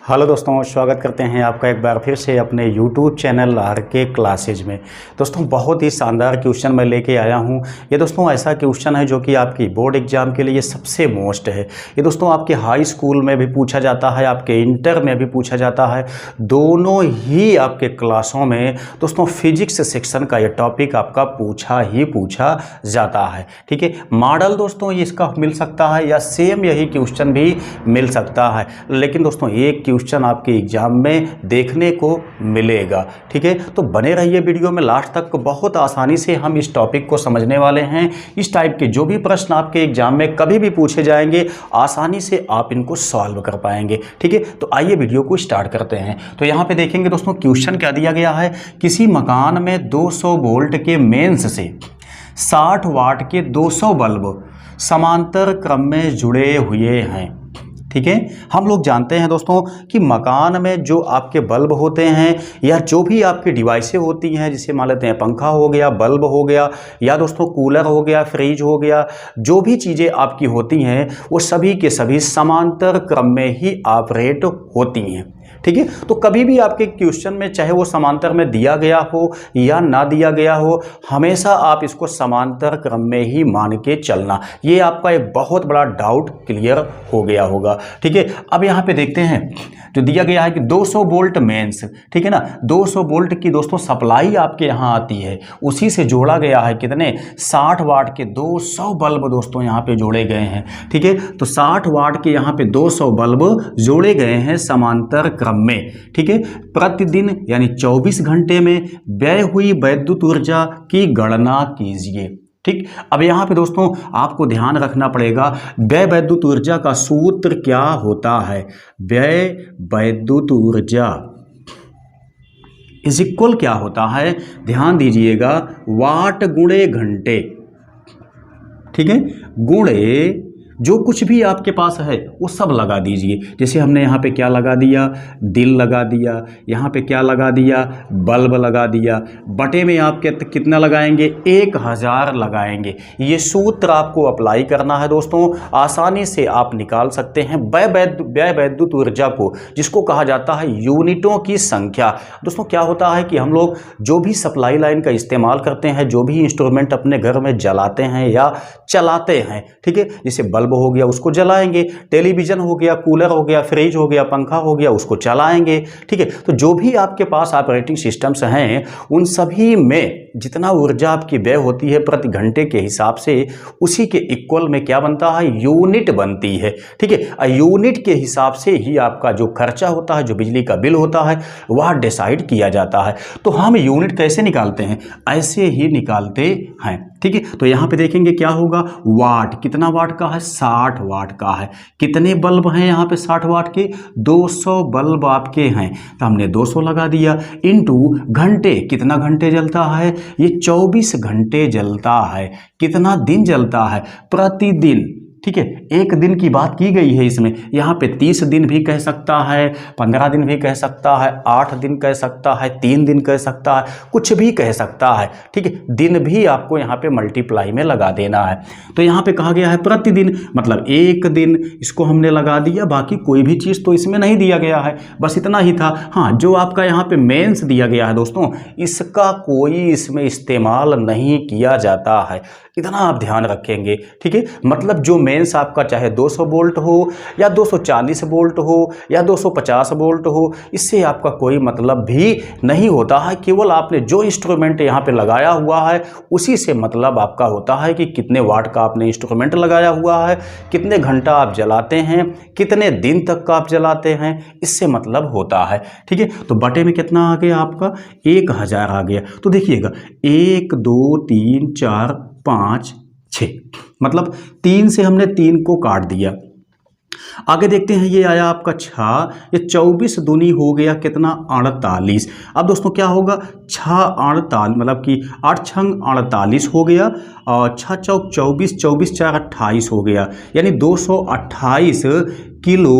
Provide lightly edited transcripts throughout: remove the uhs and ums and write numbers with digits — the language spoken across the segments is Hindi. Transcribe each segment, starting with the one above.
हेलो दोस्तों, स्वागत करते हैं आपका एक बार फिर से अपने YouTube चैनल RK क्लासेज में। दोस्तों बहुत ही शानदार क्वेश्चन मैं लेके आया हूं। ये दोस्तों ऐसा क्वेश्चन है जो कि आपकी बोर्ड एग्जाम के लिए सबसे मोस्ट है। ये दोस्तों आपके हाई स्कूल में भी पूछा जाता है, आपके इंटर में भी पूछा जाता है, दोनों ही आपके क्लासों में दोस्तों फिजिक्स सेक्शन का ये टॉपिक आपका पूछा जाता है। ठीक है, मॉडल दोस्तों इसका मिल सकता है या सेम यही क्वेश्चन भी मिल सकता है, लेकिन दोस्तों एक क्वेश्चन आपके एग्जाम में देखने को मिलेगा। ठीक है, तो बने रहिए वीडियो में लास्ट तक। बहुत आसानी से हम इस टॉपिक को समझने वाले हैं। इस टाइप के जो भी प्रश्न आपके एग्जाम में कभी भी पूछे जाएंगे, आसानी से आप इनको सॉल्व कर पाएंगे। ठीक है, तो आइए वीडियो को स्टार्ट करते हैं। तो यहाँ पे देखेंगे दोस्तों क्वेश्चन क्या दिया गया है। किसी मकान में 200 वोल्ट के मेंस से 60 वाट के 200 बल्ब समांतर क्रम में जुड़े हुए हैं। ठीक है, हम लोग जानते हैं दोस्तों कि मकान में जो आपके बल्ब होते हैं या जो भी आपकी डिवाइसें होती हैं, जिसे मान लेते हैं पंखा हो गया, बल्ब हो गया, या दोस्तों कूलर हो गया, फ्रिज हो गया, जो भी चीज़ें आपकी होती हैं वो सभी के सभी समांतर क्रम में ही ऑपरेट होती हैं। ठीक है, तो कभी भी आपके क्वेश्चन में चाहे वो समांतर में दिया गया हो या ना दिया गया हो, हमेशा आप इसको समांतर क्रम में ही मान के चलना। ये आपका एक बहुत बड़ा डाउट क्लियर हो गया होगा। ठीक है, अब यहाँ पे देखते हैं जो दिया गया है कि 200 वोल्ट मेंस, ठीक है ना, 200 वोल्ट की दोस्तों सप्लाई आपके यहाँ आती है, उसी से जोड़ा गया है कितने 60 वाट के 200 बल्ब दोस्तों यहाँ पे जोड़े गए हैं। ठीक है, तो 60 वाट के यहाँ पे 200 बल्ब जोड़े गए हैं समांतर क्रम में। ठीक है, प्रतिदिन यानी 24 घंटे में व्यय हुई विद्युत ऊर्जा की गणना कीजिए। ठीक, अब यहां पे दोस्तों आपको ध्यान रखना पड़ेगा, व्यय विद्युत ऊर्जा का सूत्र क्या होता है। व्यय विद्युत ऊर्जा इज इक्वल क्या होता है, ध्यान दीजिएगा, वाट गुणे घंटे। ठीक है, गुणे जो कुछ भी आपके पास है वो सब लगा दीजिए। जैसे हमने यहाँ पे क्या लगा दिया, दिल लगा दिया, यहाँ पे क्या लगा दिया, बल्ब लगा दिया, बटे में आप कितना लगाएंगे, 1000 लगाएंगे। ये सूत्र आपको अप्लाई करना है दोस्तों, आसानी से आप निकाल सकते हैं व्यय विद्युत ऊर्जा को, जिसको कहा जाता है यूनिटों की संख्या। दोस्तों क्या होता है कि हम लोग जो भी सप्लाई लाइन का इस्तेमाल करते हैं, जो भी इंस्ट्रूमेंट अपने घर में जलाते हैं या चलाते हैं, ठीक है, जैसे बल्ब हो गया उसको जलाएंगे, टेलीविजन हो गया, कूलर हो गया, फ्रिज हो गया, पंखा हो गया, उसको चलाएंगे। ठीक है, तो जो भी आपके पास ऑपरेटिंग सिस्टम्स हैं उन सभी में जितना ऊर्जा आपकी व्यय होती है प्रति घंटे के हिसाब से, उसी के इक्वल में क्या बनता है, यूनिट बनती है। ठीक है, यूनिट के हिसाब से ही आपका जो खर्चा होता है, जो बिजली का बिल होता है, वह डिसाइड किया जाता है। तो हम यूनिट कैसे निकालते हैं, ऐसे ही निकालते हैं। ठीक है, तो यहां पे देखेंगे क्या होगा, वाट, कितना वाट का है, 60 वाट का है। कितने बल्ब हैं यहाँ पे 60 वाट के, 200 बल्ब आपके हैं, तो हमने 200 लगा दिया, इनटू घंटे, कितना घंटे जलता है, ये 24 घंटे जलता है। कितना दिन जलता है, प्रतिदिन। ठीक है, एक दिन की बात की गई है इसमें, यहाँ पे 30 दिन भी कह सकता है, 15 दिन भी कह सकता है, 8 दिन कह सकता है, 3 दिन कह सकता है, कुछ भी कह सकता है। ठीक है, दिन भी आपको यहाँ पे मल्टीप्लाई में लगा देना है। तो यहाँ पे कहा गया है प्रतिदिन, मतलब एक दिन, इसको हमने लगा दिया, बाकी कोई भी चीज़ तो इसमें नहीं दिया गया है, बस इतना ही था। हाँ, जो आपका यहाँ पे मेंस दिया गया है दोस्तों, इसका कोई इसमें इस्तेमाल नहीं किया जाता है, इतना आप ध्यान रखेंगे। ठीक है, मतलब जो मेंस आपका चाहे 200 वोल्ट हो या 240 वोल्ट हो या 250 वोल्ट हो, इससे आपका कोई मतलब भी नहीं होता है। केवल आपने जो इंस्ट्रूमेंट यहाँ पे लगाया हुआ है उसी से मतलब आपका होता है कि कितने वाट का आपने इंस्ट्रूमेंट लगाया हुआ है, कितने घंटा आप जलाते हैं, कितने दिन तक का आप जलाते हैं, इससे मतलब होता है। ठीक है, तो बटे में कितना आ गया आपका, 1000 आ गया। तो देखिएगा 1 2 3 4 5 6, मतलब 3 से हमने 3 को काट दिया। आगे देखते हैं, ये आया आपका 6, ये 24 दूनी हो गया कितना, 48। अब दोस्तों क्या होगा, 6 48, मतलब कि 8 छंग 48 हो गया, और 6 चौक 24, 24 4 28 हो गया, यानी 228 किलो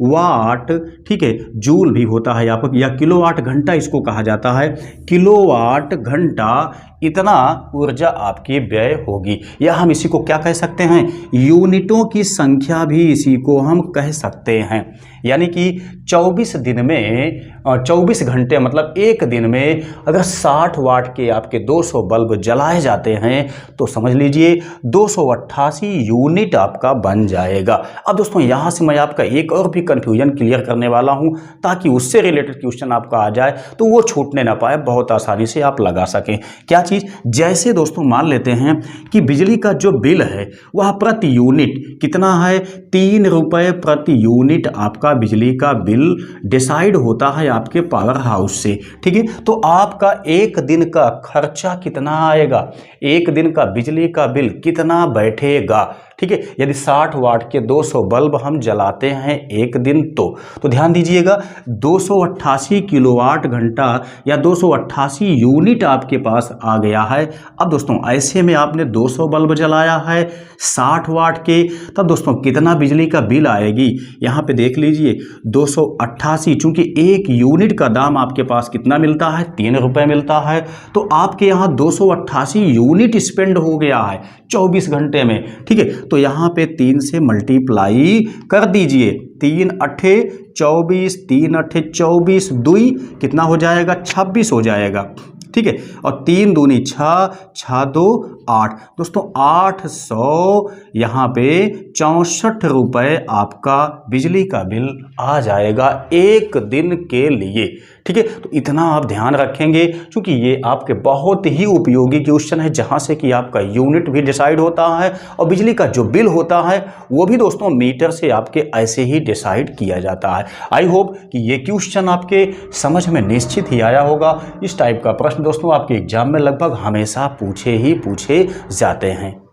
वाट। ठीक है, जूल भी होता है यहाँ पर, या किलोवाट घंटा इसको कहा जाता है, किलोवाट घंटा इतना ऊर्जा आपकी व्यय होगी, या हम इसी को क्या कह सकते हैं, यूनिटों की संख्या भी इसी को हम कह सकते हैं। यानी कि 24 दिन में 24 घंटे मतलब एक दिन में अगर 60 वाट के आपके 200 बल्ब जलाए जाते हैं तो समझ लीजिए 288 यूनिट आपका बन जाएगा। अब दोस्तों यहाँ से मैं आपका एक और भी कन्फ्यूजन क्लियर करने वाला हूँ ताकि उससे रिलेटेड क्वेश्चन आपका आ जाए तो वो छूटने ना पाए, बहुत आसानी से आप लगा सकें। क्या चीज़? जैसे दोस्तों मान लेते हैं कि बिजली का जो बिल है वह प्रति यूनिट कितना है, 3 रुपये प्रति यूनिट आपका बिजली का बिल डिसाइड होता है आपके पावर हाउस से। ठीक है, तो आपका एक दिन का खर्चा कितना आएगा, एक दिन का बिजली का बिल कितना बैठेगा। ठीक है, यदि 60 वाट के 200 बल्ब हम जलाते हैं एक दिन तो ध्यान दीजिएगा 288 किलोवाट घंटा या 288 यूनिट आपके पास आ गया है। अब दोस्तों ऐसे में आपने 200 बल्ब जलाया है 60 वाट के, तब दोस्तों कितना बिजली का बिल आएगी यहाँ पे देख लीजिए 288, चूंकि एक यूनिट का दाम आपके पास कितना मिलता है, 3 रुपये मिलता है, तो आपके यहाँ 288 यूनिट स्पेंड हो गया है 24 घंटे में। ठीक है, तो यहाँ पे 3 से मल्टीप्लाई कर दीजिए, 3 अठे 24, 3 अठे 24, दुई कितना हो जाएगा, 26 हो जाएगा। ठीक है, और 3 दूनी 6, 6 दो 8, दोस्तों 800 यहाँ पे 64 रुपये आपका बिजली का बिल आ जाएगा एक दिन के लिए। ठीक है, तो इतना आप ध्यान रखेंगे क्योंकि ये आपके बहुत ही उपयोगी क्वेश्चन है जहाँ से कि आपका यूनिट भी डिसाइड होता है और बिजली का जो बिल होता है वो भी दोस्तों मीटर से आपके ऐसे ही डिसाइड किया जाता है। आई होप कि ये क्वेश्चन आपके समझ में निश्चित ही आया होगा। इस टाइप का प्रश्न दोस्तों आपके एग्जाम में लगभग हमेशा पूछे ही पूछे जाते हैं।